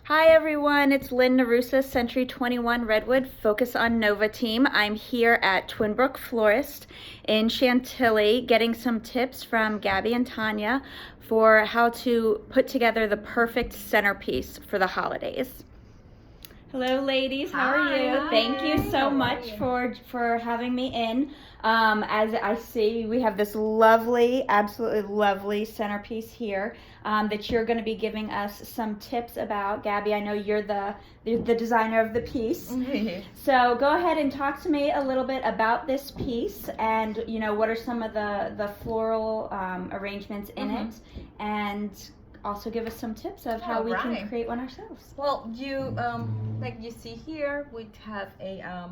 Hi everyone, it's Lynn Norusis, Century 21 Redwood Focus on Nova team. I'm here at Twinbrook Florist in Chantilly getting some tips from Gabby and Tanya for how to put together the perfect centerpiece for the holidays. Hello ladies, how are you? Hi. Thank you so much for having me in. As I see, we have this lovely, absolutely lovely centerpiece here that you're going to be giving us some tips about. Gabby, I know you're the designer of the piece. So go ahead and talk to me a little bit about this piece and, you know, what are some of the floral arrangements in it, and also give us some tips of how we can create one ourselves. Well, you like you see here, we have a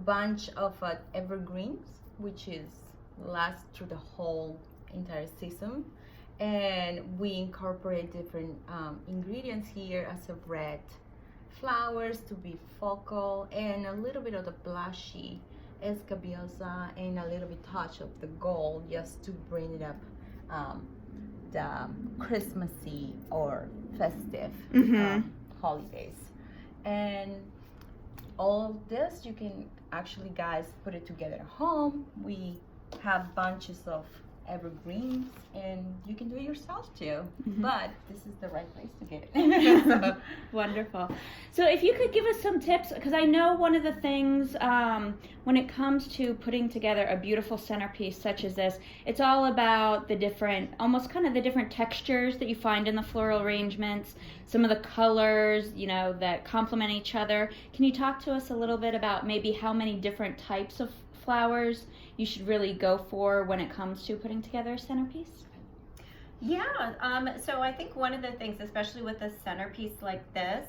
bunch of evergreens, which is last through the whole entire season, and we incorporate different ingredients here as of red flowers to be focal, and a little bit of the blushy escabiosa, and a little bit touch of the gold just to bring it up. The Christmassy or festive holidays, and all of this you can actually, guys, put it together at home. We have bunches of evergreens and you can do it yourself too, but this is the right place to get it. So. Wonderful. So if you could give us some tips, because I know one of the things when it comes to putting together a beautiful centerpiece such as this, it's all about the different, almost kind of the different textures that you find in the floral arrangements, some of the colors, you know, that complement each other. Can you talk to us a little bit about maybe how many different types of flowers you should really go for when it comes to putting together a centerpiece? Yeah, so I think one of the things, especially with a centerpiece like this,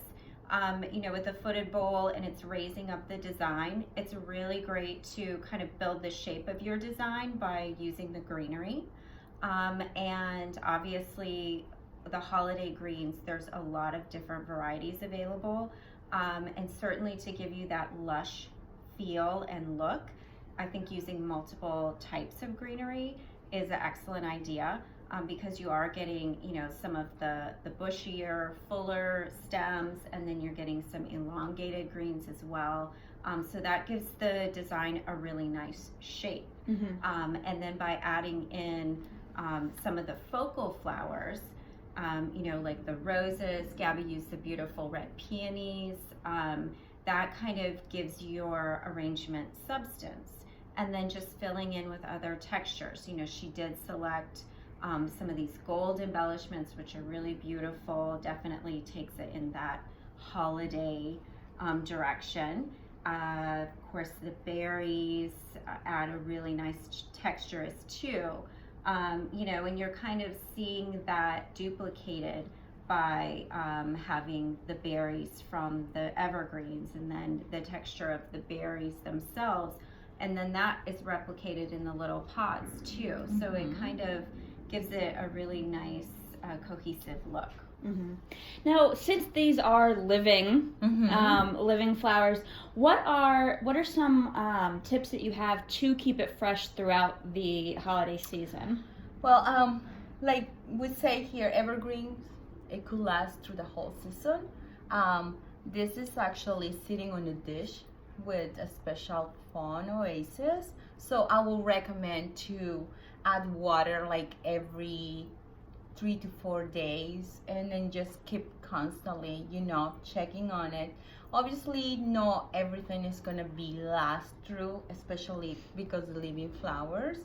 you know, with a footed bowl and it's raising up the design, it's really great to kind of build the shape of your design by using the greenery. And obviously the holiday greens, there's a lot of different varieties available. And certainly to give you that lush feel and look, I think using multiple types of greenery is an excellent idea, because you are getting, you know, some of the bushier, fuller stems, and then you're getting some elongated greens as well. So that gives the design a really nice shape. And then by adding in some of the focal flowers, you know, like the roses, Gabby used the beautiful red peonies, that kind of gives your arrangement substance. And then just filling in with other textures. You know, she did select some of these gold embellishments, which are really beautiful, definitely takes it in that holiday direction. Of course, the berries add a really nice texture as too. You know, and you're kind of seeing that duplicated by having the berries from the evergreens, and then the texture of the berries themselves, and then that is replicated in the little pots too. So it kind of gives it a really nice cohesive look. Now, since these are living living flowers, what are some tips that you have to keep it fresh throughout the holiday season? Well, like we say here, evergreens, it could last through the whole season. This is actually sitting on a dish with a special fawn oasis, so I will recommend to add water like every 3 to 4 days, and then just keep constantly, you know, checking on it. Obviously not everything is gonna be last through, especially because of living flowers,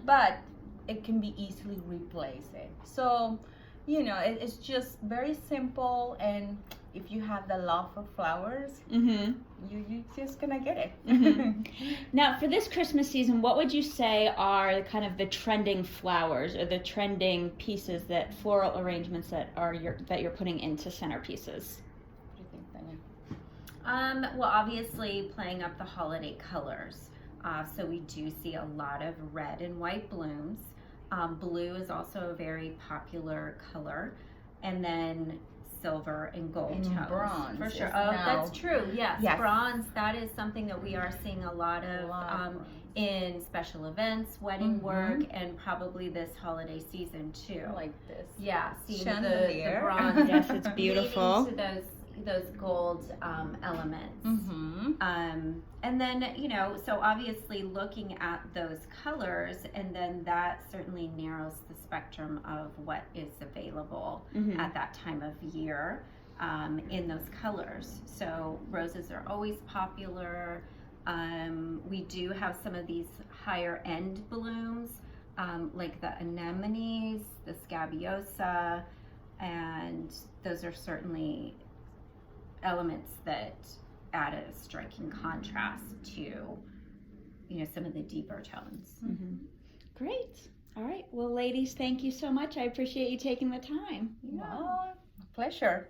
but it can be easily replaced. So, you know, it's just very simple, and if you have the love for flowers, you're just gonna get it. Now, for this Christmas season, what would you say are kind of the trending flowers or the trending pieces, that floral arrangements that you're putting into centerpieces? What do you think, Tanya? Well, obviously playing up the holiday colors. So we do see a lot of red and white blooms. Blue is also a very popular color, and then silver and gold tones. Bronze, for sure. now. That's true. Yes, bronze. That is something that we are seeing a lot of in special events, wedding work, and probably this holiday season too. Like this. Yeah, seeing the Chandelier. bronze. Yes, it's beautiful. Leading to those those gold elements. Mm-hmm. And then, you know, so obviously looking at those colors, and then that certainly narrows the spectrum of what is available at that time of year in those colors. So roses are always popular. We do have some of these higher end blooms, like the anemones, the scabiosa, and those are certainly elements that add a striking contrast to, you know, some of the deeper tones. Great. All right. Well, ladies, thank you so much. I appreciate you taking the time. Well, pleasure.